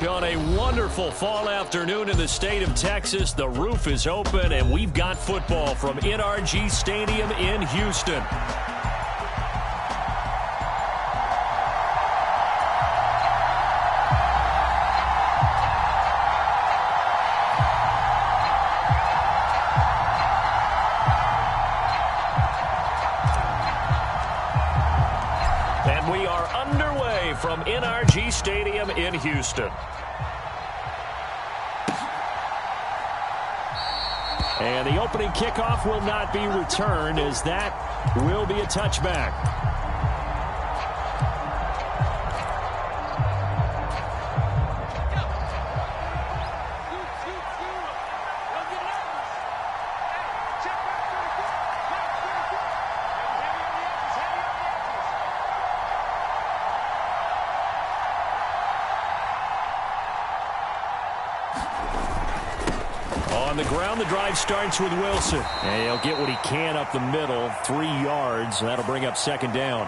On a wonderful fall afternoon in the state of Texas, the roof is open, and we've got football from NRG Stadium in Houston. And we are underway from NRG Stadium in Houston. And the opening kickoff will not be returned, as that will be a touchback. On the ground, the drive starts with Wilson. And he'll get what he can up the middle, 3 yards. That'll bring up second down.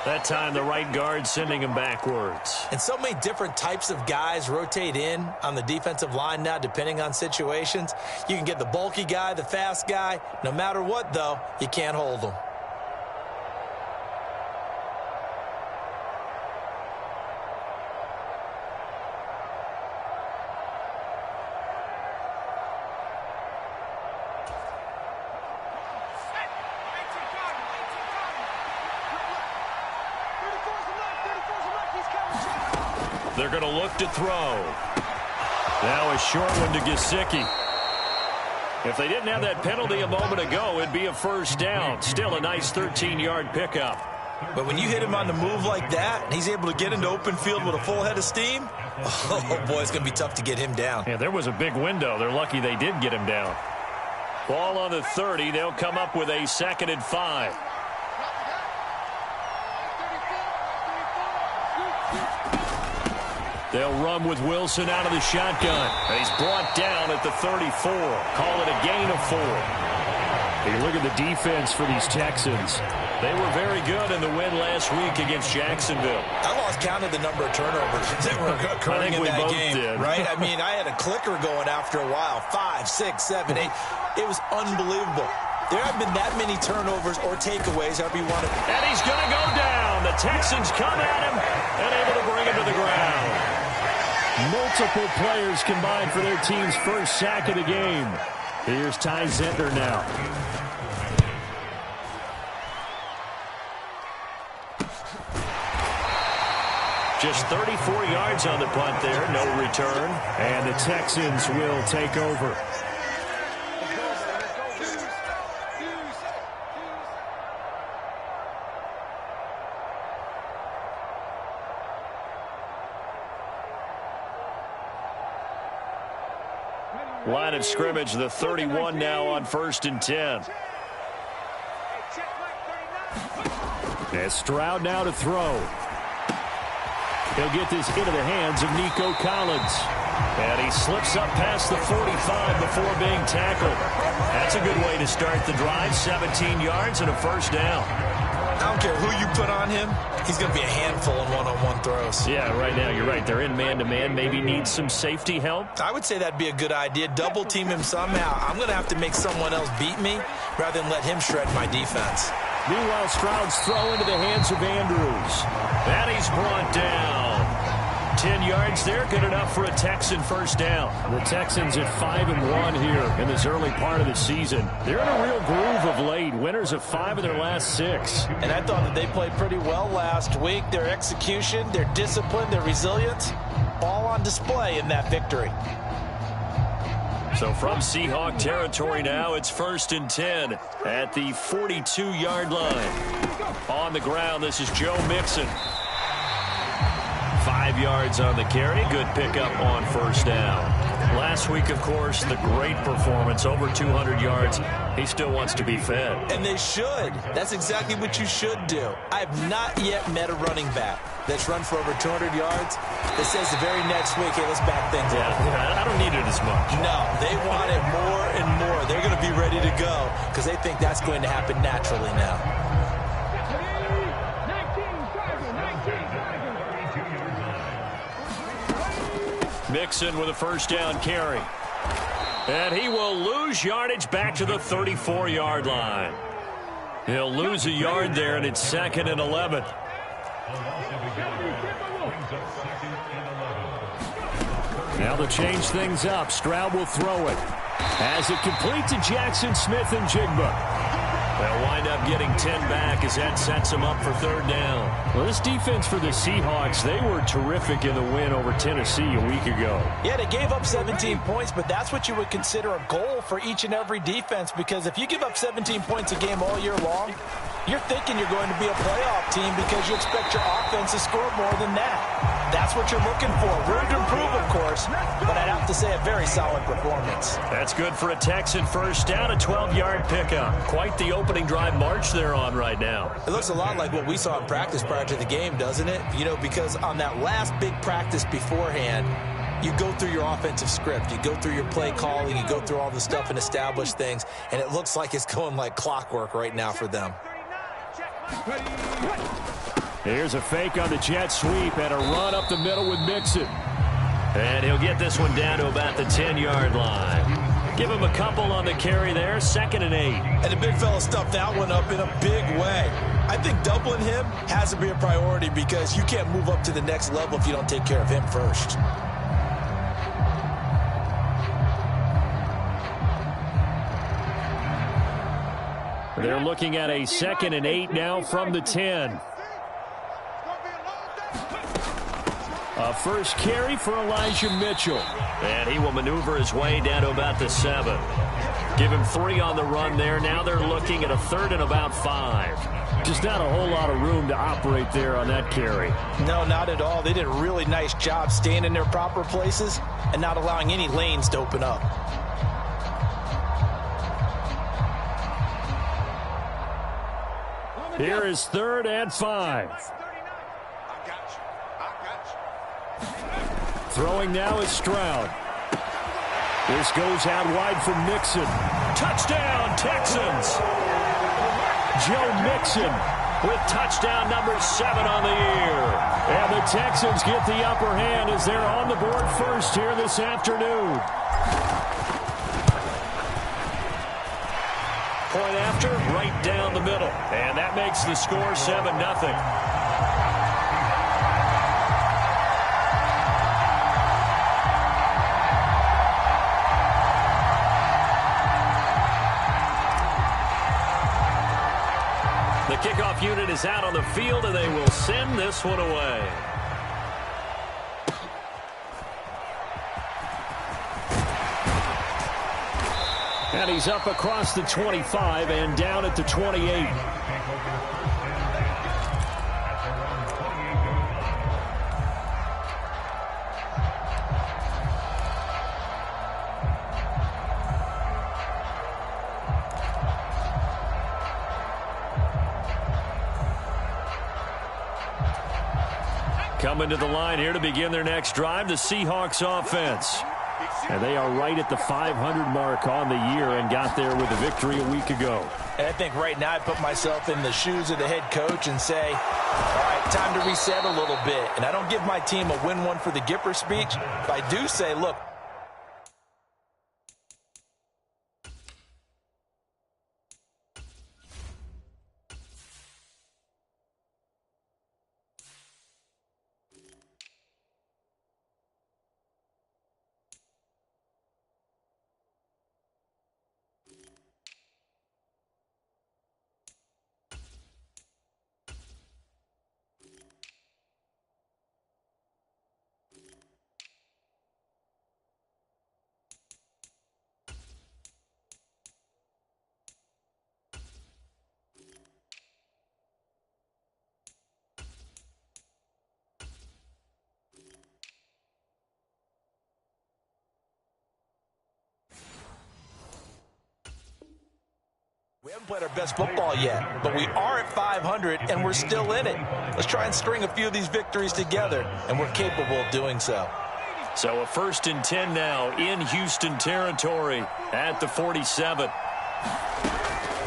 That time, the right guard sending him backwards. And so many different types of guys rotate in on the defensive line now, depending on situations. You can get the bulky guy, the fast guy. No matter what, though, you can't hold them. They're going to look to throw. Now a short one to Gesicki. If they didn't have that penalty a moment ago, it'd be a first down. Still a nice 13-yard pickup. But when you hit him on the move like that, and he's able to get into open field with a full head of steam, oh, boy, it's going to be tough to get him down. Yeah, there was a big window. They're lucky they did get him down. Ball on the 30. They'll come up with a 2nd and 5. They'll run with Wilson out of the shotgun. And he's brought down at the 34. Call it a gain of 4. Hey, look at the defense for these Texans. They were very good in the win last week against Jacksonville. I lost count of the number of turnovers that were occurring in that game. Did. Right? I mean, I had a clicker going after a while. 5, 6, 7, 8. It was unbelievable. There haven't been that many turnovers or takeaways, however you want to. And he's going to go down. The Texans come at him and able to bring him to the ground. Multiple players combined for their team's first sack of the game. Here's Ty Zentner now. Just 34 yards on the punt there. No return. And the Texans will take over. Line of scrimmage, the 31 now on 1st and 10. And Stroud now to throw. He'll get this into the hands of Nico Collins. And he slips up past the 45 before being tackled. That's a good way to start the drive. 17 yards and a first down. I don't care who you put on him. He's going to be a handful in one-on-one throws. Yeah, right now, you're right. They're in man-to-man. Maybe needs some safety help. I would say that'd be a good idea. Double team him somehow. I'm going to have to make someone else beat me rather than let him shred my defense. Meanwhile, Stroud's throw into the hands of Andrews. And he's brought down. 10 yards there, good enough for a Texan first down. The Texans at 5-1 here in this early part of the season. They're in a real groove of late. Winners of 5 of their last 6. And I thought that they played pretty well last week. Their execution, their discipline, their resilience, all on display in that victory. So from Seahawk territory now, it's 1st and 10 at the 42-yard line. On the ground, this is Joe Mixon. 5 yards on the carry. Good pickup on 1st down. Last week, of course, the great performance, over 200 yards. He still wants to be fed. And they should. That's exactly what you should do. I have not yet met a running back that's run for over 200 yards that says the very next week, hey, let's back things up. Yeah, I don't need it as much. No, they want it more and more. They're going to be ready to go because they think that's going to happen naturally now. Mixon with a first down carry. And he will lose yardage back to the 34-yard line. He'll lose a yard there, and it's 2nd and 11. Now to change things up, Stroud will throw it. As it complete to Jackson Smith and Jigba. They'll wind up getting 10 back as that sets them up for 3rd down. Well, this defense for the Seahawks, they were terrific in the win over Tennessee a week ago. Yeah, they gave up 17 points, but that's what you would consider a goal for each and every defense, because if you give up 17 points a game all year long, you're thinking you're going to be a playoff team because you expect your offense to score more than that. That's what you're looking for. Room to improve, of course, but I'd have to say a very solid performance. That's good for a Texan first down, a 12-yard pickup. Quite the opening drive march they're on right now. It looks a lot like what we saw in practice prior to the game, doesn't it? You know, because on that last big practice beforehand, you go through your offensive script. You go through your play calling. You go through all the stuff and establish things, and it looks like it's going like clockwork right now for them. Here's a fake on the jet sweep and a run up the middle with Mixon. And he'll get this one down to about the 10-yard line. Give him a couple on the carry there, 2nd and 8. And the big fella stuffed that one up in a big way. I think doubling him has to be a priority because you can't move up to the next level if you don't take care of him first. They're looking at a 2nd and 8 now from the 10. A first carry for Elijah Mitchell. And he will maneuver his way down to about the 7. Give him 3 on the run there. Now they're looking at a 3rd and about 5. Just not a whole lot of room to operate there on that carry. No, not at all. They did a really nice job staying in their proper places and not allowing any lanes to open up. Here is 3rd and 5. Throwing now is Stroud. This goes out wide for Mixon. Touchdown, Texans! Joe Mixon with touchdown number 7 on the year. And the Texans get the upper hand as they're on the board first here this afternoon. Point after, right down the middle. And that makes the score 7-0. The kickoff unit is out on the field, and they will send this one away. And he's up across the 25 and down at the 28. Coming to the line here to begin their next drive, the Seahawks offense. And they are right at the 500 mark on the year and got there with a victory a week ago. And I think right now I put myself in the shoes of the head coach and say, all right, time to reset a little bit. And I don't give my team a win one for the Gipper speech, but I do say, look, we haven't played our best football yet, but we are at 500, and we're still in it. Let's try and string a few of these victories together, and we're capable of doing so. So a 1st and 10 now in Houston territory at the 47.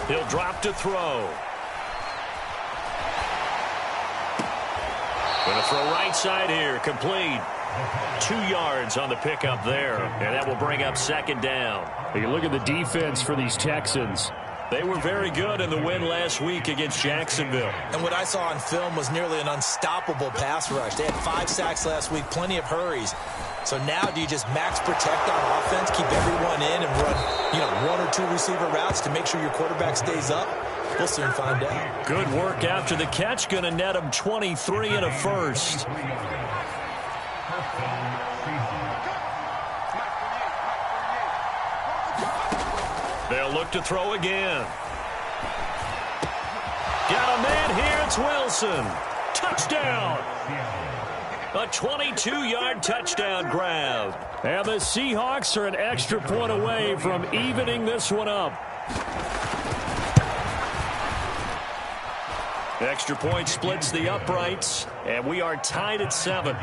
He'll drop to throw. Going to throw right side here, complete. 2 yards on the pickup there, and that will bring up second down. You look at the defense for these Texans. They were very good in the win last week against Jacksonville. And what I saw on film was nearly an unstoppable pass rush. They had 5 sacks last week, plenty of hurries. So now do you just max protect on offense, keep everyone in, and run 1 or 2 receiver routes to make sure your quarterback stays up? We'll soon find out. Good work after the catch. Going to net him 23 and a first. They'll look to throw again. Got a man here. It's Wilson. Touchdown. A 22-yard touchdown grab. And the Seahawks are an extra point away from evening this one up. Extra point splits the uprights, and we are tied at 7.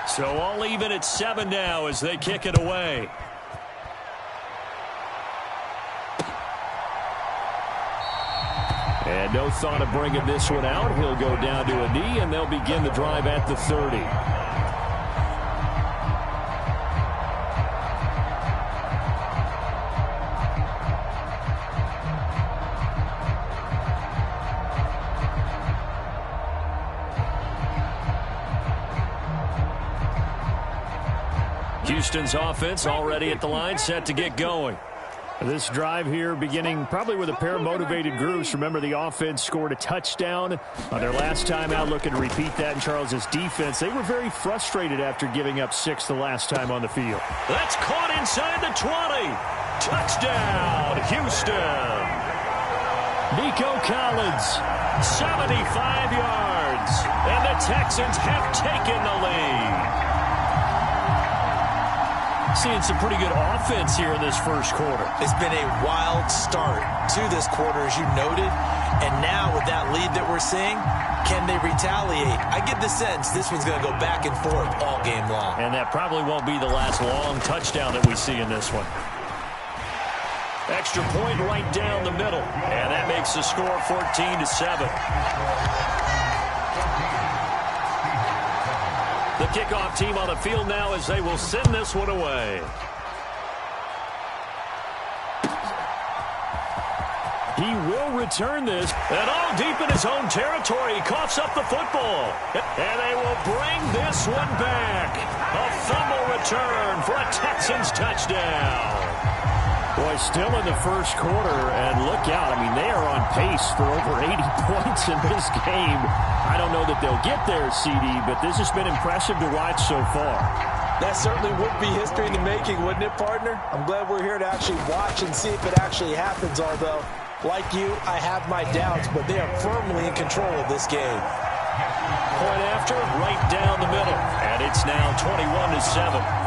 So all even at 7 now as they kick it away. And no thought of bringing this one out. He'll go down to a knee, and they'll begin the drive at the 30. Houston's offense already at the line, set to get going. This drive here beginning probably with a pair of motivated groups. Remember, the offense scored a touchdown on their last time out, looking to repeat that in Charles's defense. They were very frustrated after giving up 6 the last time on the field. That's caught inside the 20. Touchdown, Houston. Nico Collins. 75 yards. And the Texans have taken the lead. Seeing some pretty good offense here in this first quarter. It's been a wild start to this quarter, as you noted. And now with that lead that we're seeing, can they retaliate? I get the sense this one's going to go back and forth all game long. And that probably won't be the last long touchdown that we see in this one. Extra point right down the middle. And that makes the score 14-7. The kickoff team on the field now as they will send this one away. He will return this. And all deep in his own territory, he coughs up the football. And they will bring this one back. A fumble return for a Texans touchdown. Boy, still in the first quarter, and look out. I mean, they are on pace for over 80 points in this game. I don't know that they'll get there, CD, but this has been impressive to watch so far. That certainly would be history in the making, wouldn't it, partner? I'm glad we're here to actually watch and see if it actually happens, although, like you, I have my doubts, but they are firmly in control of this game. Point after, right down the middle, and it's now 21-7.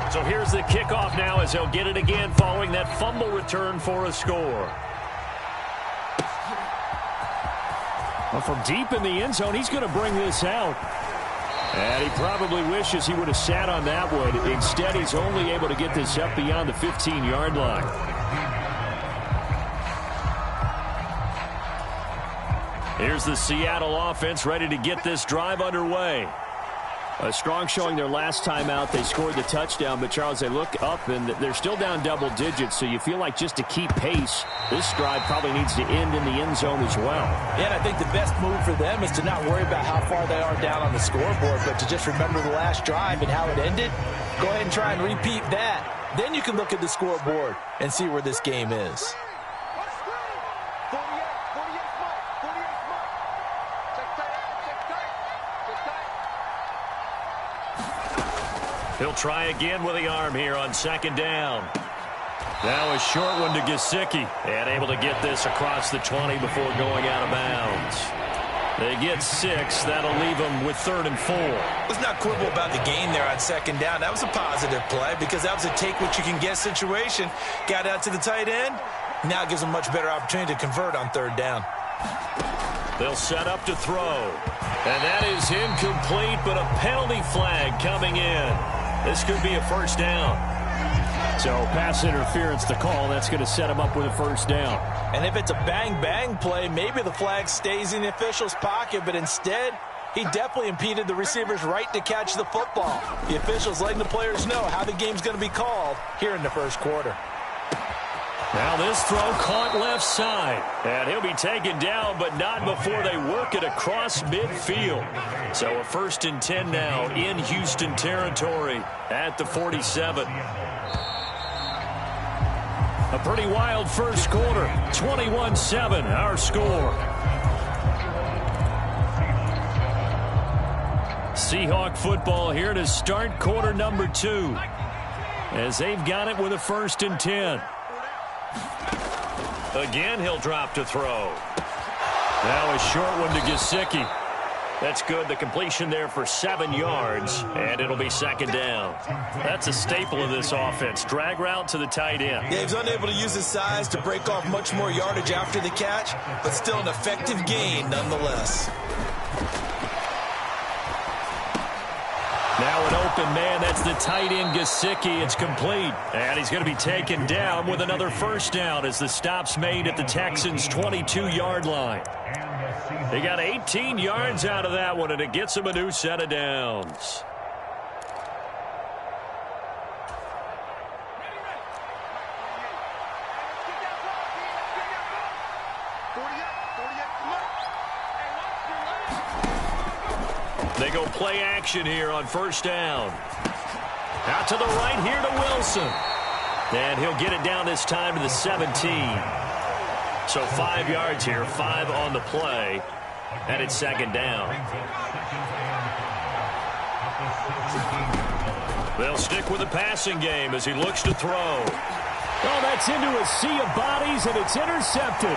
So here's the kickoff now as they'll get it again following that fumble return for a score. Well, from deep in the end zone, he's going to bring this out. And he probably wishes he would have sat on that one. Instead, he's only able to get this up beyond the 15-yard line. Here's the Seattle offense ready to get this drive underway. A strong showing their last time out. They scored the touchdown, but, Charles, they look up, and they're still down double digits, so you feel like just to keep pace, this drive probably needs to end in the end zone as well. Yeah, and I think the best move for them is to not worry about how far they are down on the scoreboard, but to just remember the last drive and how it ended. Go ahead and try and repeat that. Then you can look at the scoreboard and see where this game is. He'll try again with the arm here on second down. Now a short one to Gesicki. And able to get this across the 20 before going out of bounds. They get 6. That'll leave them with 3rd and 4. Let's not quibble about the gain there on second down. That was a positive play because that was a take-what-you-can-get situation. Got out to the tight end. Now it gives them a much better opportunity to convert on 3rd down. They'll set up to throw. And that is incomplete, but a penalty flag coming in. This could be a first down. So pass interference, the call. That's going to set him up with a first down. And if it's a bang-bang play, maybe the flag stays in the official's pocket, but instead, he definitely impeded the receiver's right to catch the football. The officials letting the players know how the game's going to be called here in the first quarter. Now this throw caught left side. And he'll be taken down, but not before they work it across midfield. So a 1st and 10 now in Houston territory at the 47. A pretty wild first quarter. 21-7, our score. Seahawk football here to start quarter number 2. As they've got it with a 1st and 10. Again, he'll drop to throw. Now a short one to Gesicki. That's good. The completion there for 7 yards, and it'll be 2nd down. That's a staple of this offense. Drag route to the tight end. Yeah, he's unable to use his size to break off much more yardage after the catch, but still an effective gain nonetheless. Now an open man. That's the tight end, Gesicki. It's complete. And he's going to be taken down with another first down as the stop's made at the Texans' 22-yard line. They got 18 yards out of that one, and it gets them a new set of downs. They go play action here on first down. Out to the right here to Wilson. And he'll get it down this time to the 17. So 5 yards here, 5 on the play. And it's 2nd down. They'll stick with the passing game as he looks to throw. Oh, that's into a sea of bodies, and it's intercepted.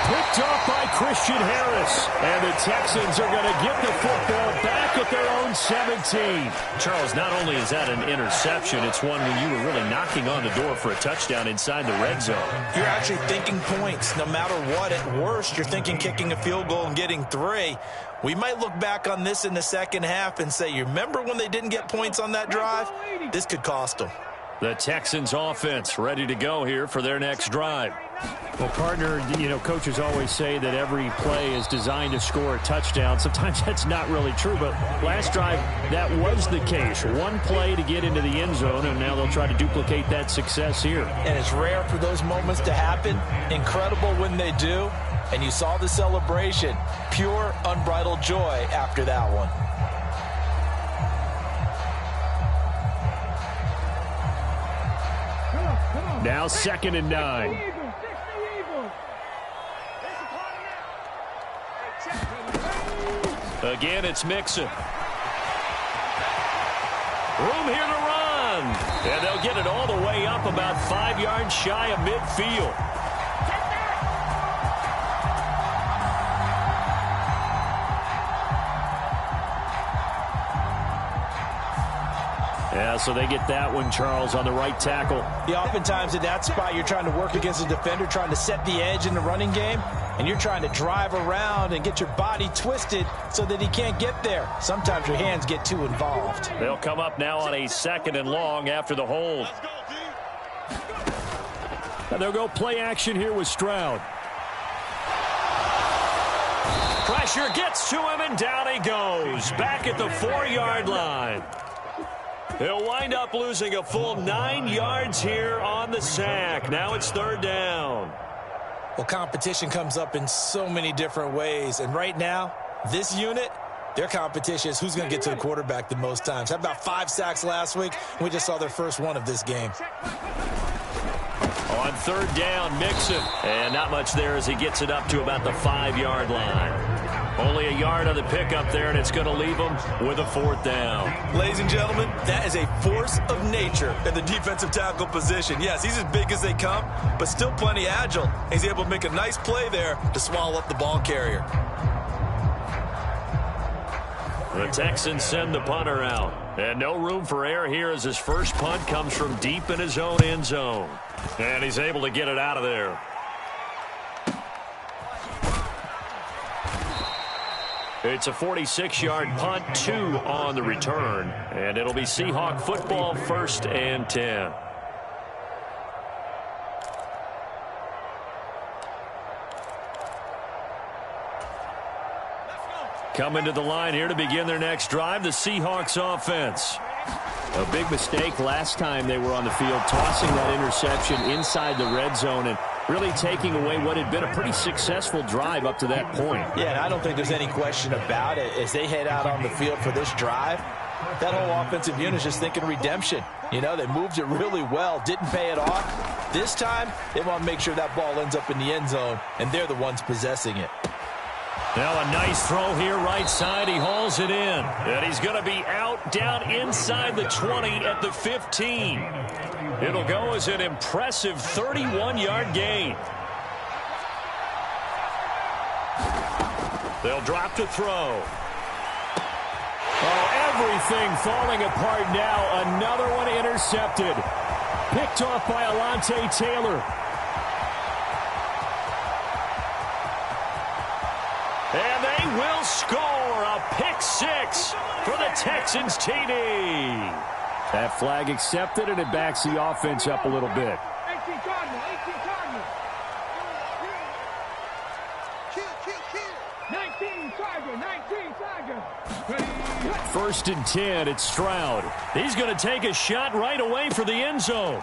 Picked off by Christian Harris. And the Texans are going to get the football back at their own 17. Charles, not only is that an interception, it's one when you were really knocking on the door for a touchdown inside the red zone. You're actually thinking points. No matter what, at worst, you're thinking kicking a field goal and getting 3. We might look back on this in the second half and say, you remember when they didn't get points on that drive? This could cost them. The Texans offense ready to go here for their next drive. Well, partner, coaches always say that every play is designed to score a touchdown. Sometimes that's not really true, but last drive, that was the case. One play to get into the end zone, and now they'll try to duplicate that success here. And it's rare for those moments to happen. Incredible when they do. And you saw the celebration. Pure, unbridled joy after that one. Now 2nd and 9. Again, it's Mixon. Room here to run. And they'll get it all the way up about 5 yards shy of midfield. Yeah, so they get that one, Charles, on the right tackle. Yeah, oftentimes in that spot, you're trying to work against a defender, trying to set the edge in the running game, and you're trying to drive around and get your body twisted so that he can't get there. Sometimes your hands get too involved. They'll come up now on a 2nd and long after the hold. And they'll go play action here with Stroud. Pressure gets to him, and down he goes. Back at the 4-yard line. He'll wind up losing a full 9 yards here on the sack. Now it's 3rd down. Well, competition comes up in so many different ways. And right now, this unit, their competition is who's going to get to the quarterback the most times. Had about 5 sacks last week. We just saw their first one of this game. On 3rd down, Mixon. And not much there as he gets it up to about the 5-yard line. Only a yard on the pickup there, and it's going to leave him with a 4th down. Ladies and gentlemen, that is a force of nature in the defensive tackle position. Yes, he's as big as they come, but still plenty agile. He's able to make a nice play there to swallow up the ball carrier. The Texans send the punter out. And no room for error here as his first punt comes from deep in his own end zone. And he's able to get it out of there. It's a 46-yard punt, 2 on the return, and it'll be Seahawk football, 1st and 10. Coming to the line here to begin their next drive, the Seahawks offense. A big mistake last time they were on the field, tossing that interception inside the red zone and really taking away what had been a pretty successful drive up to that point. Yeah, and I don't think there's any question about it. As they head out on the field for this drive, that whole offensive unit is just thinking redemption. You know, they moved it really well, didn't pay it off. This time, they want to make sure that ball ends up in the end zone, and they're the ones possessing it. Now a nice throw here right side. He hauls it in. And he's going to be out down inside the 20 at the 15. It'll go as an impressive 31-yard gain. They'll drop to throw. Oh, everything falling apart now. Another one intercepted. Picked off by Alontae Taylor. And they will score a pick-6 for the Texans TD. That flag accepted, and it backs the offense up a little bit. 18 Cardinal. 19 Tiger. 1st and 10, it's Stroud. He's going to take a shot right away for the end zone.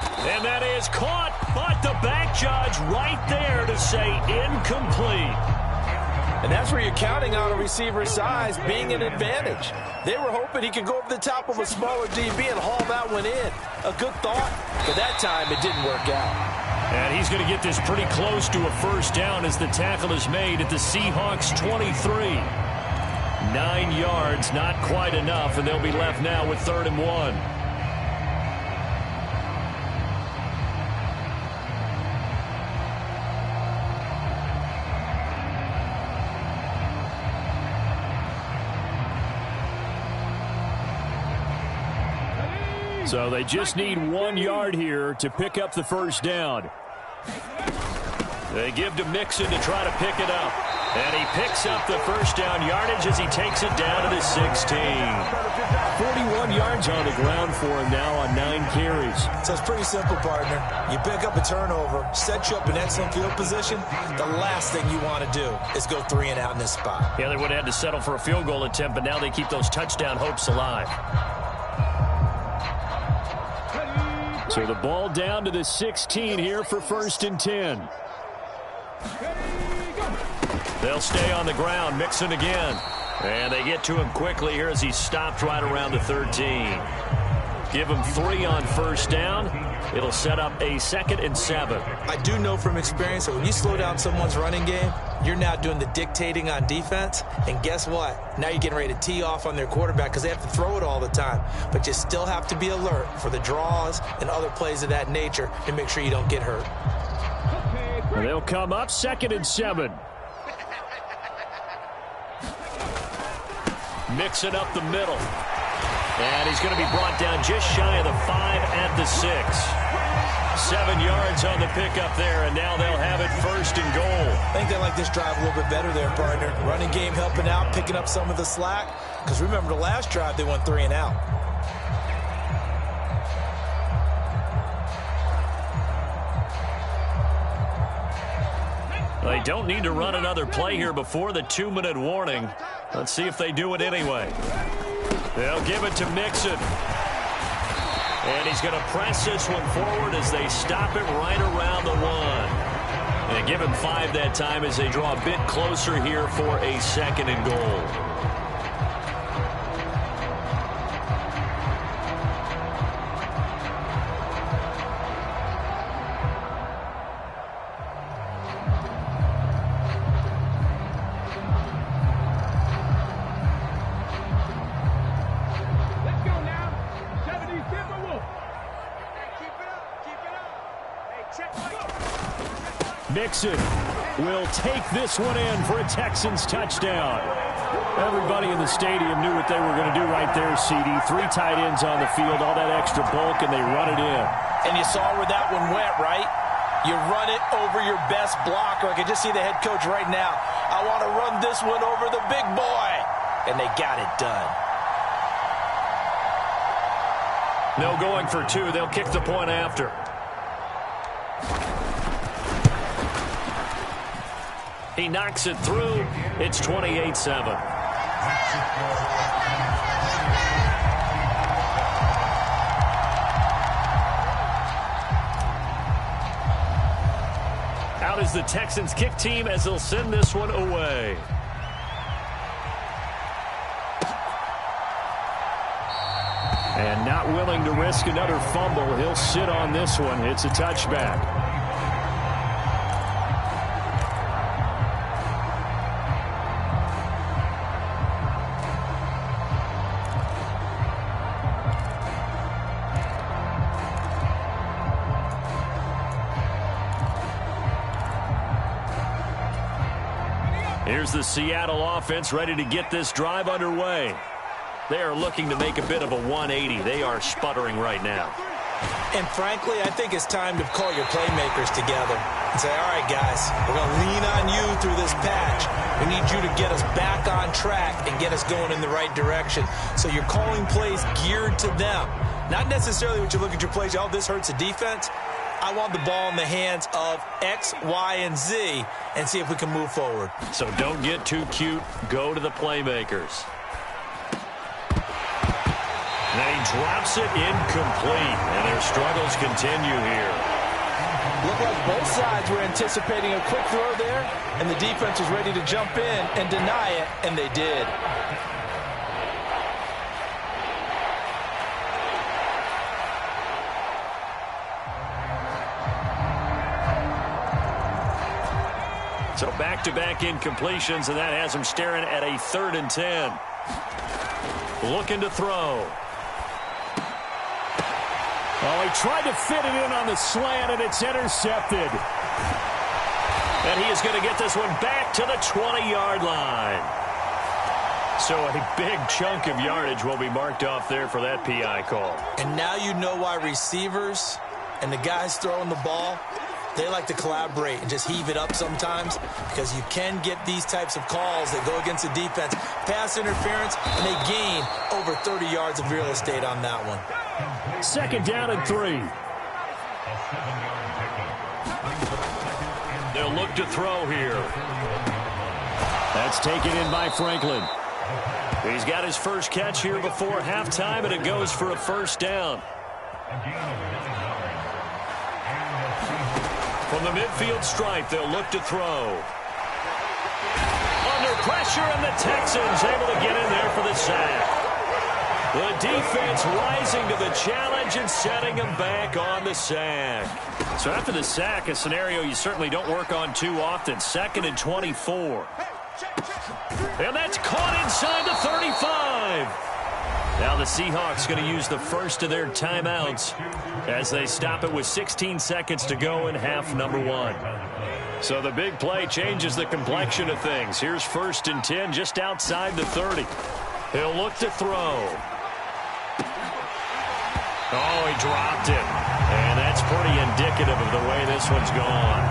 And that is caught, but the back judge right there to say incomplete. And that's where you're counting on a receiver's size being an advantage. They were hoping he could go over the top of a smaller DB and haul that one in. A good thought, but that time it didn't work out. And he's going to get this pretty close to a 1st down as the tackle is made at the Seahawks 23. 9 yards, not quite enough, and they'll be left now with 3rd and 1. So they just need 1 yard here to pick up the 1st down. They give to Mixon to try to pick it up. And he picks up the 1st down yardage as he takes it down to the 16. 41 yards on the ground for him now on 9 carries. So it's pretty simple, partner. You pick up a turnover, set you up in excellent field position. The last thing you want to do is go 3 and out in this spot. Yeah, they would have had to settle for a field goal attempt, but now they keep those touchdown hopes alive. So the ball down to the 16 here for 1st and 10. They'll stay on the ground. Mixon again. And they get to him quickly here as he's stopped right around the 13. Give him 3 on 1st down. It'll set up a 2nd and 7. I do know from experience that when you slow down someone's running game, you're now doing the dictating on defense. And guess what? Now you're getting ready to tee off on their quarterback because they have to throw it all the time. But you still have to be alert for the draws and other plays of that nature and make sure you don't get hurt. And they'll come up 2nd and 7. Mixing up the middle. And he's going to be brought down just shy of the 5 at the 6. 7 yards on the pickup there, and now they'll have it 1st and goal. I think they like this drive a little bit better there, partner. Running game helping out, picking up some of the slack. Because remember, the last drive, they went 3 and out. They don't need to run another play here before the 2-minute warning. Let's see if they do it anyway. They'll give it to Mixon. And he's going to press this one forward as they stop it right around the 1. And give him 5 that time as they draw a bit closer here for a 2nd and goal. Mixon will take this one in for a Texans touchdown. Everybody in the stadium knew what they were going to do right there, CD. 3 tight ends on the field, all that extra bulk, and they run it in. And you saw where that one went, right? You run it over your best blocker. I can just see the head coach right now. I want to run this one over the big boy. And they got it done. No going for two. They'll kick the point after. He knocks it through. It's 28-7. Out is the Texans kick team as they'll send this one away. And not willing to risk another fumble. He'll sit on this one. It's a touchback. Here's the Seattle offense ready to get this drive underway. They are looking to make a bit of a 180. They are sputtering right now. And frankly, I think it's time to call your playmakers together and say, all right, guys, we're going to lean on you through this patch. We need you to get us back on track and get us going in the right direction. So you're calling plays geared to them. Not necessarily when you look at your plays, oh, this hurts the defense. I want the ball in the hands of X, Y, and Z and see if we can move forward. So don't get too cute. Go to the playmakers. And then he drops it incomplete. And their struggles continue here. Looked like both sides were anticipating a quick throw there, and the defense was ready to jump in and deny it, and they did. So back-to-back incompletions, and that has him staring at a 3rd and 10. Looking to throw. Oh, he tried to fit it in on the slant, and it's intercepted. And he is going to get this one back to the 20-yard line. So a big chunk of yardage will be marked off there for that PI call. And now you know why receivers and the guys throwing the ball, they like to collaborate and just heave it up sometimes, because you can get these types of calls that go against the defense. Pass interference, and they gain over 30 yards of real estate on that one. 2nd down and 3. They'll look to throw here. That's taken in by Franklin. He's got his first catch here before halftime, and it goes for a 1st down. From the midfield stripe, they'll look to throw. Under pressure, and the Texans able to get in there for the sack. The defense rising to the challenge and setting him back on the sack. So after the sack, a scenario you certainly don't work on too often. 2nd and 24. And that's caught inside the 35. Now the Seahawks going to use the first of their timeouts as they stop it with 16 seconds to go in half number 1. So the big play changes the complexion of things. Here's 1st and 10 just outside the 30. He'll look to throw. Oh, he dropped it. And that's pretty indicative of the way this one's gone.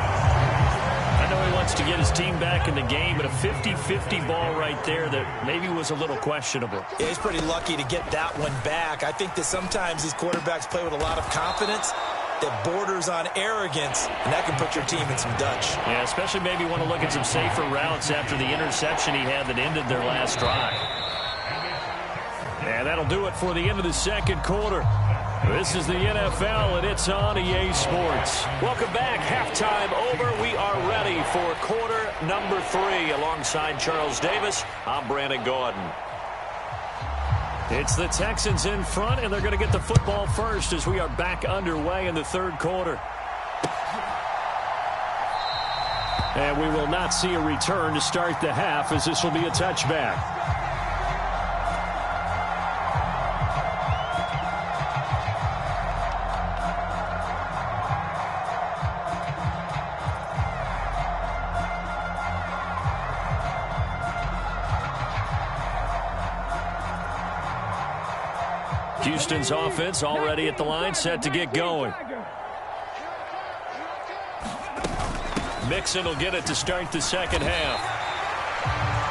I know he wants to get his team back in the game, but a 50-50 ball right there that maybe was a little questionable. Yeah, he's pretty lucky to get that one back. I think that sometimes these quarterbacks play with a lot of confidence that borders on arrogance, and that can put your team in some Dutch. Yeah, especially maybe want to look at some safer routes after the interception he had that ended their last drive. And that'll do it for the end of the 2nd quarter. This is the NFL, and it's on EA Sports. Welcome back. Halftime over. We are ready for quarter number 3. Alongside Charles Davis, I'm Brandon Gordon. It's the Texans in front, and they're going to get the football first as we are back underway in the 3rd quarter. And we will not see a return to start the half, as this will be a touchback. Houston's offense already at the line, set to get going. Mixon will get it to start the second half.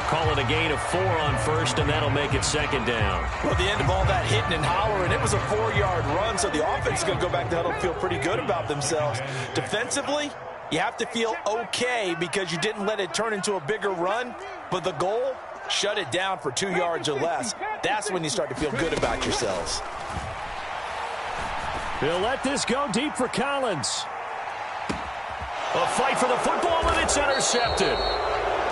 Call it a gain of 4 on first, and that'll make it second down. Well, the end of all that hitting and hollering, it was a 4-yard run, so the offense is going to go back to huddle and feel pretty good about themselves. Defensively, you have to feel okay because you didn't let it turn into a bigger run, but the goal, shut it down for 2 yards or less. That's when you start to feel good about yourselves. They'll let this go deep for Collins. A fight for the football, and it's intercepted.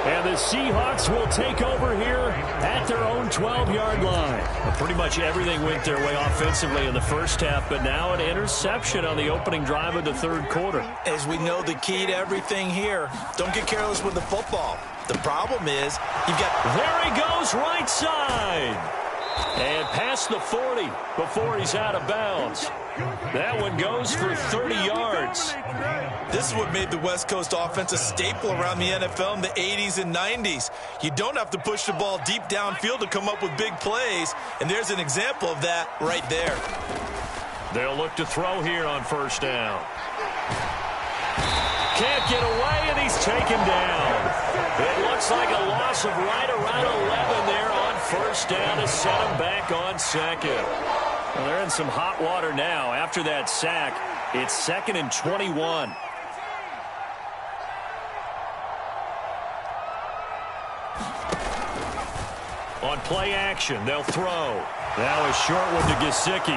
And the Seahawks will take over here at their own 12-yard line. Well, pretty much everything went their way offensively in the first half, but now an interception on the opening drive of the third quarter. As we know, the key to everything here, don't get careless with the football. The problem is, you've got... There he goes, right side. And past the 40 before he's out of bounds. That one goes for 30 yards. This is what made the West Coast offense a staple around the NFL in the 80s and 90s. You don't have to push the ball deep downfield to come up with big plays, and there's an example of that right there. They'll look to throw here on first down. Can't get away, and he's taken down. It looks like a loss of right around 11 there on first down to set him back on second. Well, they're in some hot water now. After that sack, it's 2nd and 21. On play action, they'll throw. Now a short one to Gesicki.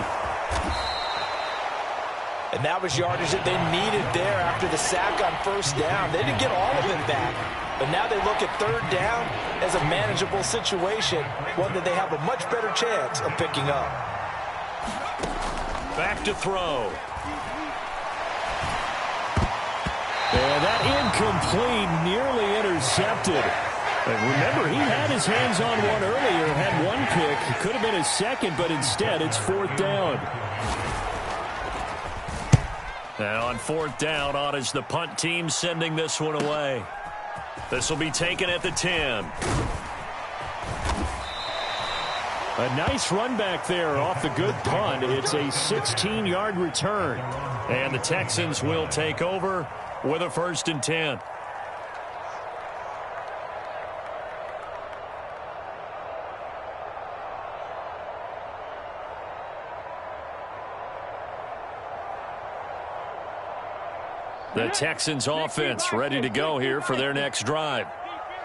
And that was yardage that they needed there after the sack on first down. They didn't get all of it back. But now they look at third down as a manageable situation, one that they have a much better chance of picking up. Back to throw. And that incomplete, nearly intercepted. And remember, he had his hands on one earlier, had one pick. It could have been his second, but instead it's 4th down. And on 4th down, on is the punt team sending this one away. This will be taken at the 10. A nice run back there off the good punt. It's a 16-yard return. And the Texans will take over with a 1st and 10. The Texans offense ready to go here for their next drive.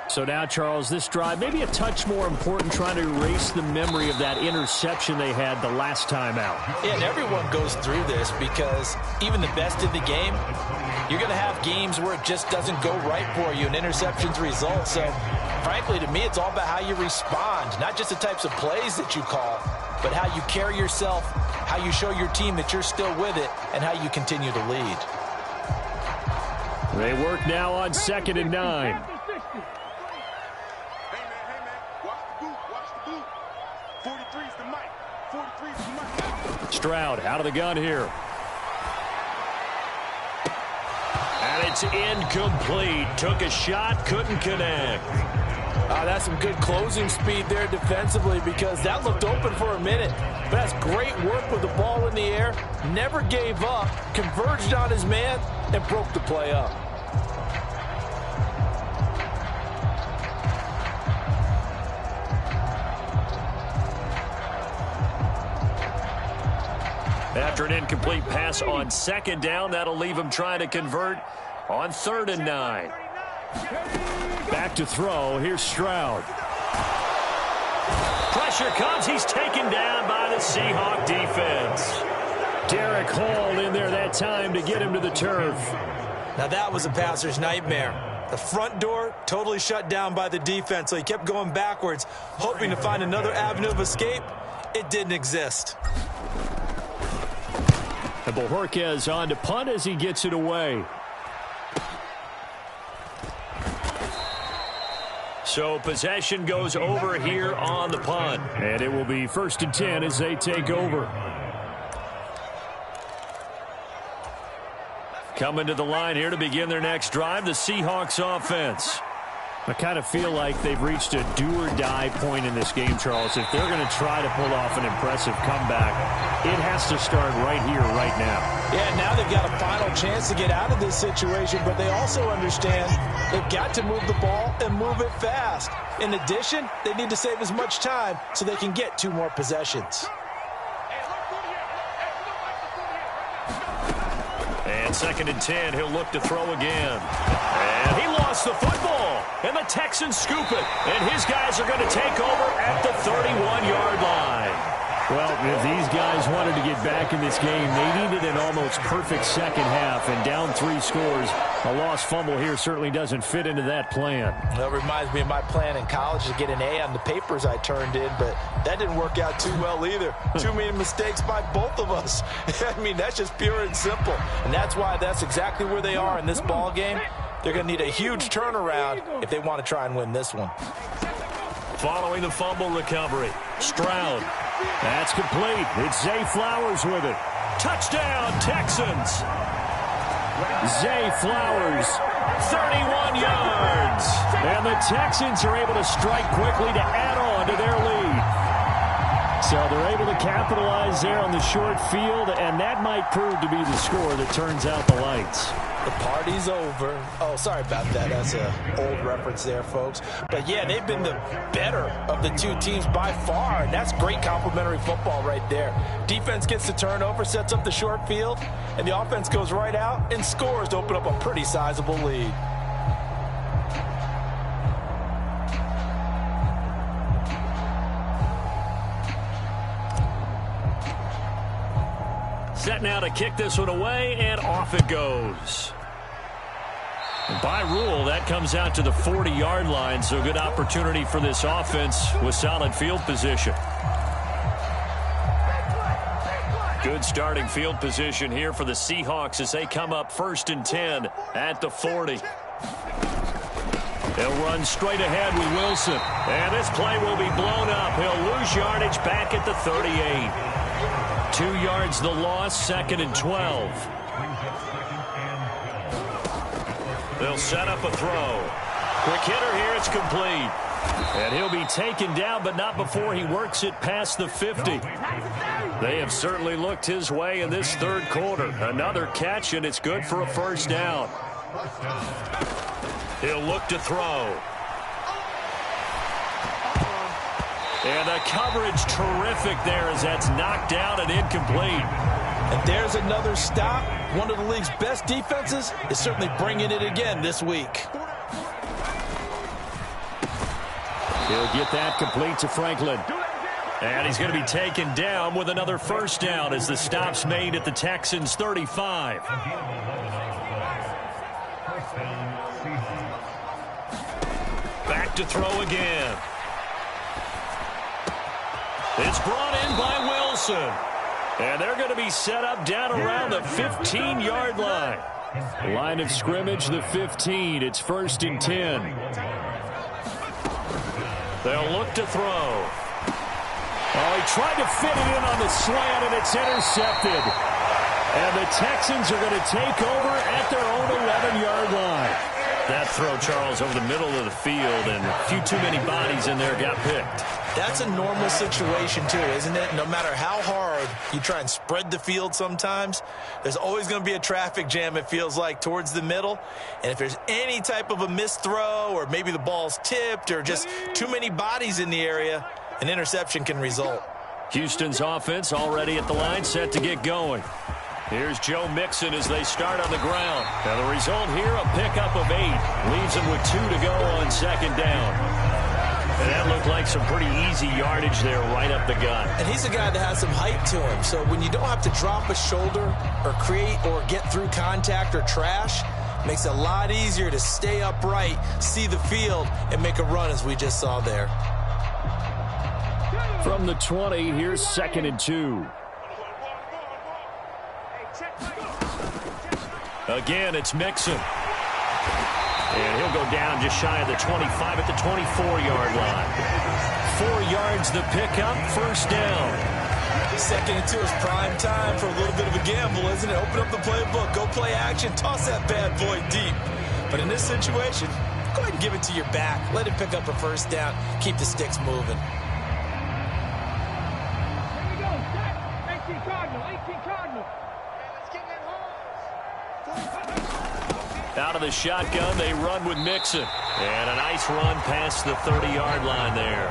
So now, Charles, this drive maybe a touch more important, trying to erase the memory of that interception they had the last time out. Yeah, and everyone goes through this because even the best in the game, you're going to have games where it just doesn't go right for you and interceptions result. So, frankly, to me, it's all about how you respond, not just the types of plays that you call, but how you carry yourself, how you show your team that you're still with it, and how you continue to lead. They work now on 2nd and 9. Stroud out of the gun here. And it's incomplete. Took a shot, couldn't connect. That's some good closing speed there defensively because that looked open for a minute. But that's great work with the ball in the air. Never gave up, converged on his man, and broke the play up. After an incomplete pass on 2nd down, that'll leave him trying to convert on 3rd and 9. Back to throw. Here's Stroud. Pressure comes. He's taken down by the Seahawk defense. Derek Hall in there that time to get him to the turf. Now that was a passer's nightmare. The front door totally shut down by the defense, so he kept going backwards, hoping to find another avenue of escape. It didn't exist. And Bojorquez on to punt as he gets it away. So possession goes over here on the punt. And it will be 1st and 10 as they take over. Coming to the line here to begin their next drive, the Seahawks offense. I kind of feel like they've reached a do-or-die point in this game, Charles. If they're going to try to pull off an impressive comeback, it has to start right here, right now. Yeah, now they've got a final chance to get out of this situation, but they also understand they've got to move the ball and move it fast. In addition, they need to save as much time so they can get 2 more possessions. And 2nd and 10, he'll look to throw again. And he lost the football. And the Texans scoop it. And his guys are going to take over at the 31-yard line. Well, if these guys wanted to get back in this game, they needed an almost perfect second half. And down 3 scores, a lost fumble here certainly doesn't fit into that plan. That reminds me of my plan in college to get an A on the papers I turned in, but that didn't work out too well either. Too many mistakes by both of us. I mean, that's just pure and simple. And that's why that's exactly where they are in this ball game. They're going to need a huge turnaround if they want to try and win this one. Following the fumble recovery, Stroud. That's complete. It's Zay Flowers with it. Touchdown, Texans. Zay Flowers, 31 yards. And the Texans are able to strike quickly to add on to their lead. So they're able to capitalize there on the short field, and that might prove to be the score that turns out the lights. The party's over. Oh, sorry about that. That's an old reference there, folks. But, yeah, they've been the better of the 2 teams by far, and that's great complimentary football right there. Defense gets the turnover, sets up the short field, and the offense goes right out and scores to open up a pretty sizable lead. Set now to kick this one away, and off it goes. By rule, that comes out to the 40-yard line, so good opportunity for this offense with solid field position. Good starting field position here for the Seahawks as they come up 1st and 10 at the 40. They'll run straight ahead with Wilson. And this play will be blown up. He'll lose yardage back at the 38. 2 yards the loss, 2nd and 12. They'll set up a throw. Quick hitter here, it's complete. And he'll be taken down, but not before he works it past the 50. They have certainly looked his way in this 3rd quarter. Another catch, and it's good for a 1st down. He'll look to throw. And the coverage terrific there as that's knocked down and incomplete. And there's another stop. One of the league's best defenses is certainly bringing it again this week. He'll get that complete to Franklin. And he's going to be taken down with another 1st down as the stop's made at the Texans' 35. Back to throw again. It's brought in by Wilson. And they're going to be set up down around the 15-yard line. Line of scrimmage, the 15. It's 1st and 10. They'll look to throw. Oh, he tried to fit it in on the slant, and it's intercepted. And the Texans are going to take over at their own 11-yard line. That throw, Charles, over the middle of the field, and a few too many bodies in there got picked. That's a normal situation, too, isn't it? No matter how hard you try and spread the field sometimes, there's always going to be a traffic jam, it feels like, towards the middle. And if there's any type of a missed throw or maybe the ball's tipped or just too many bodies in the area, an interception can result. Houston's offense already at the line, set to get going. Here's Joe Mixon as they start on the ground. Now the result here, a pickup of 8. Leaves him with 2 to go on 2nd down. And that looked like some pretty easy yardage there right up the gut. And he's a guy that has some height to him. So when you don't have to drop a shoulder or create or get through contact or trash, it makes it a lot easier to stay upright, see the field, and make a run as we just saw there. From the 20, here's 2nd and 2. Again, it's Mixon. And he'll go down just shy of the 25 at the 24-yard line. 4 yards the pickup, 1st down. 2nd and 2 is prime time for a little bit of a gamble, isn't it? Open up the playbook, go play action, toss that bad boy deep. But in this situation, go ahead and give it to your back. Let him pick up a first down. Keep the sticks moving. Here we go. Set. 18 Cardinal. 18 Cardinal. Out of the shotgun, they run with Mixon. And a nice run past the 30-yard line there.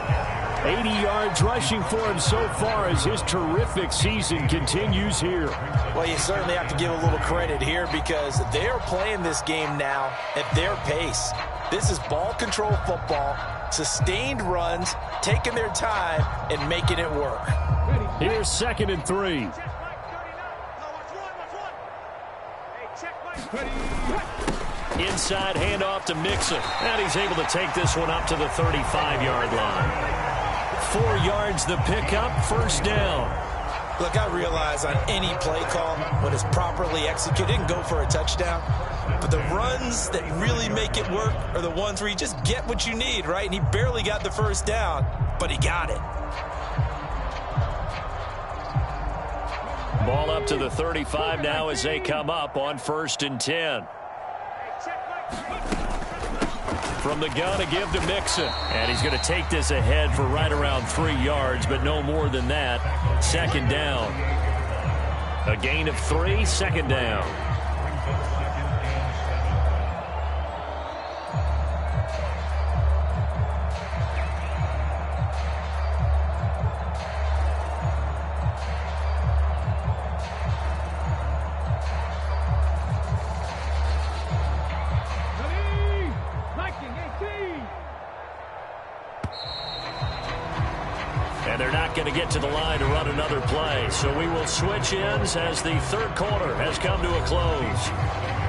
80 yards rushing for him so far as his terrific season continues here. Well, you certainly have to give a little credit here because they are playing this game now at their pace. This is ball control football, sustained runs, taking their time, and making it work. Here's 2nd and 3. Inside handoff to Mixon. And he's able to take this one up to the 35-yard line. 4 yards the pickup, first down. Look, I realize on any play call, when it's properly executed, it can go for a touchdown. But the runs that really make it work are the ones where you just get what you need, right? And he barely got the first down, but he got it. Ball up to the 35 now as they come up on 1st and 10. From the gun, a give to Mixon. And he's going to take this ahead for right around 3 yards, but no more than that. 2nd down. A gain of 3, 2nd down. And they're not going to get to the line to run another play. So we will switch ends as the 3rd quarter has come to a close.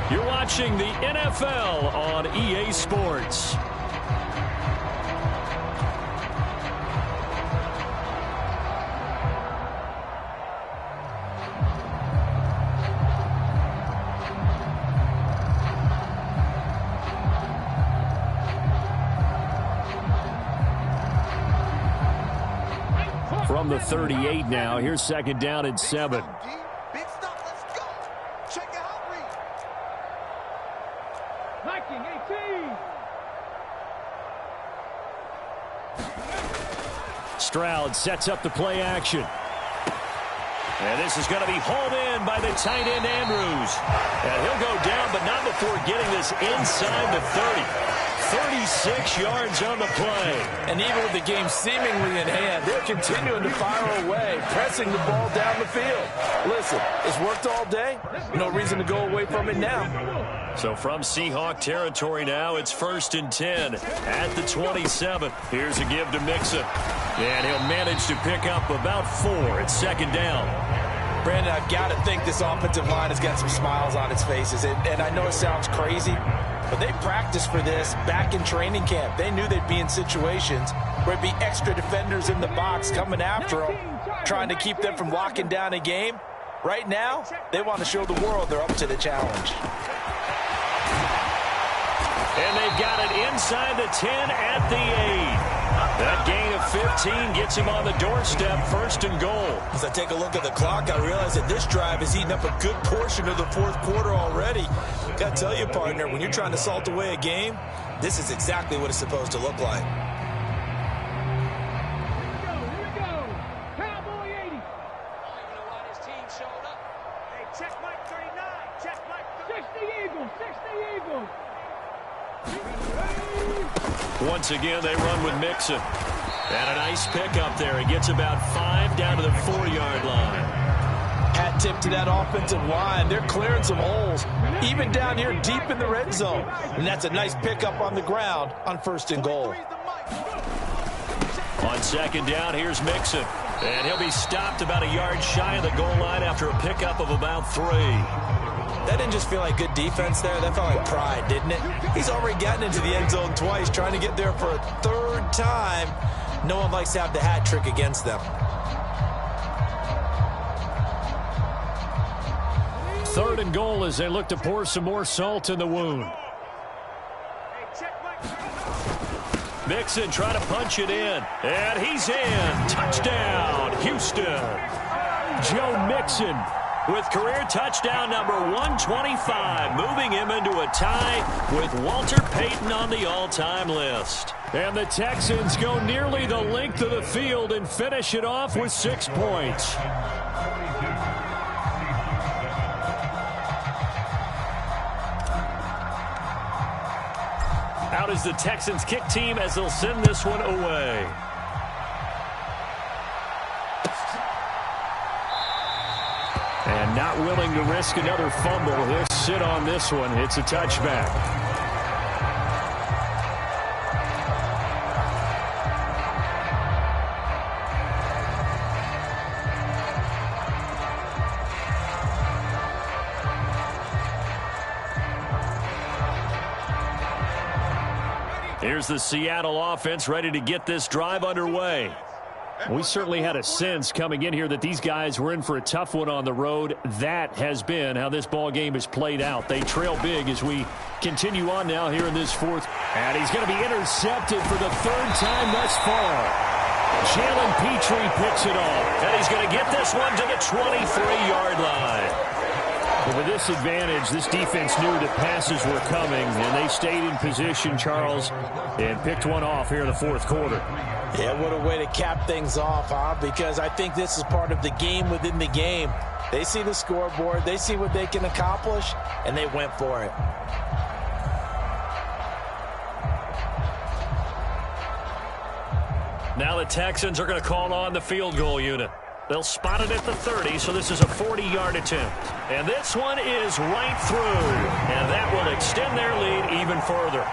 You're watching the NFL on EA Sports. From the 38 now, here's 2nd down and 7. Big stop, let's go. Check it out, read. Viking 18. Stroud sets up the play action. And this is going to be hauled in by the tight end Andrews. And he'll go down, but not before getting this inside the 30. 36 yards on the play. And even with the game seemingly in hand, they're continuing to fire away, pressing the ball down the field. Listen, it's worked all day. No reason to go away from it now. So from Seahawk territory now, it's 1st and 10 at the 27. Here's a give to Mixon. And he'll manage to pick up about 4. It's 2nd down. Brandon, I've got to think this offensive line has got some smiles on its faces. And I know it sounds crazy, but they practiced for this back in training camp. They knew they'd be in situations where it'd be extra defenders in the box coming after them, trying to keep them from locking down a game. Right now, they want to show the world they're up to the challenge. And they've got it inside the 10 at the 8. That gain of 15 gets him on the doorstep, 1st and goal. As I take a look at the clock, I realize that this drive has eaten up a good portion of the 4th quarter already. Got to tell you, partner, when you're trying to salt away a game, this is exactly what it's supposed to look like. Here we go. Cowboy 80. I don't even know why this team showed up. Hey, check Mike 39. Check Mike 60 Eagles. 60 Eagles. Once again, they run with Mixon. And a nice pickup there. He gets about 5 down to the 4-yard line. Hat tip to that offensive line. They're clearing some holes, even down here deep in the red zone. And that's a nice pickup on the ground on 1st and goal. On 2nd down, here's Mixon. And he'll be stopped about a yard shy of the goal line after a pickup of about 3. That didn't just feel like good defense there. That felt like pride, didn't it? He's already gotten into the end zone twice, trying to get there for a 3rd time. No one likes to have the hat trick against them. 3rd and goal as they look to pour some more salt in the wound. Mixon trying to punch it in. And he's in. Touchdown, Houston. Joe Mixon with career touchdown number 125, moving him into a tie with Walter Payton on the all-time list. And the Texans go nearly the length of the field and finish it off with 6 points. Out is the Texans kick team as they'll send this one away. And not willing to risk another fumble. He'll sit on this one. It's a touchback. Here's the Seattle offense ready to get this drive underway. We certainly had a sense coming in here that these guys were in for a tough one on the road. That has been how this ball game has played out. They trail big as we continue on now here in this fourth. And he's going to be intercepted for the 3rd time thus far. Jalen Petrie picks it off. And he's going to get this one to the 23-yard line. But with this advantage, this defense knew that passes were coming, and they stayed in position, Charles, and picked one off here in the 4th quarter. Yeah, what a way to cap things off, huh? Because I think this is part of the game within the game. They see the scoreboard, they see what they can accomplish, and they went for it. Now the Texans are going to call on the field goal unit. They'll spot it at the 30, so this is a 40-yard attempt. And this one is right through, and that will extend their lead even further.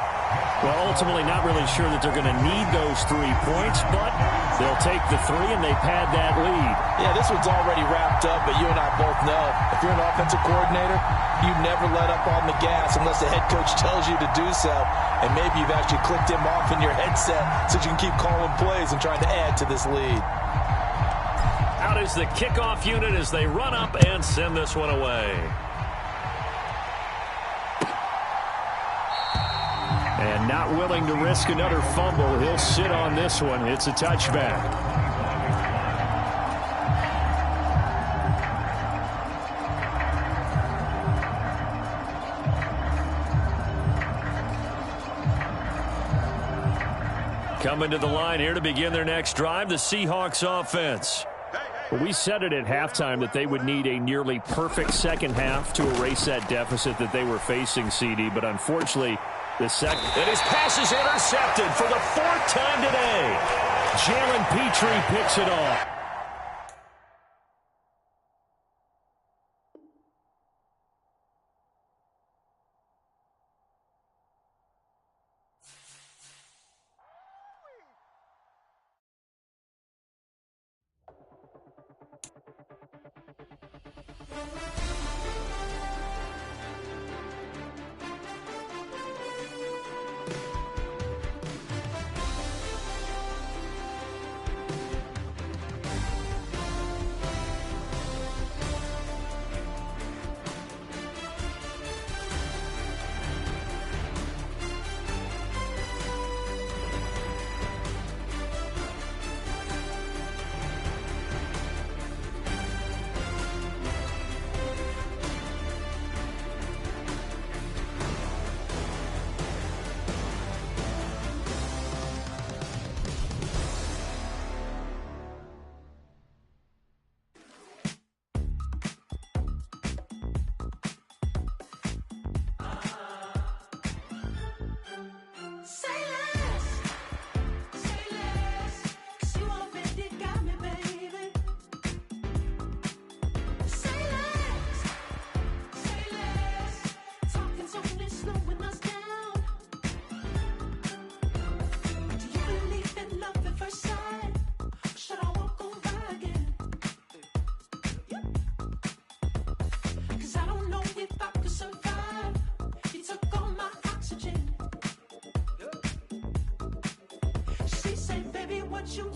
Well, ultimately not really sure that they're going to need those 3 points, but they'll take the 3 and they pad that lead. Yeah, this one's already wrapped up, but you and I both know if you're an offensive coordinator, you never let up on the gas unless the head coach tells you to do so. And maybe you've actually clicked him off in your headset so you can keep calling plays and trying to add to this lead. Out is the kickoff unit as they run up and send this one away. And not willing to risk another fumble, he'll sit on this one. It's a touchback. Coming to the line here to begin their next drive, the Seahawks offense. Well, we said it at halftime that they would need a nearly perfect second half to erase that deficit that they were facing, CD. But unfortunately, the second... And his pass is intercepted for the 4th time today. Jalen Petrie picks it off.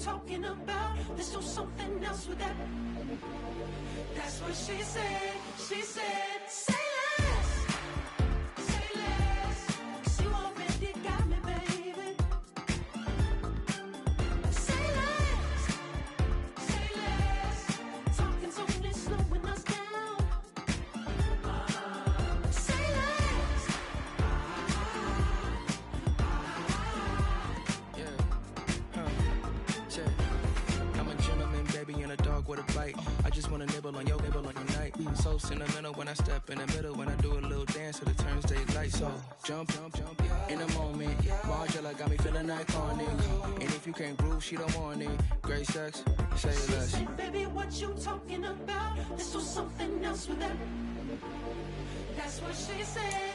talking about. Let's do something else with that. That's what she said. She said, say less. Say less. 'Cause you already got me, baby. Say less. Say less. Talking's only slowing us down. close in the middle when I step in the middle. When I do a little dance to the turns they like. So jump, in the moment. Margella got me feeling iconic. And if you can't groove, she don't want it. Great sex, say less. She said, baby, what you talking about? This was something else with that. That's what she said.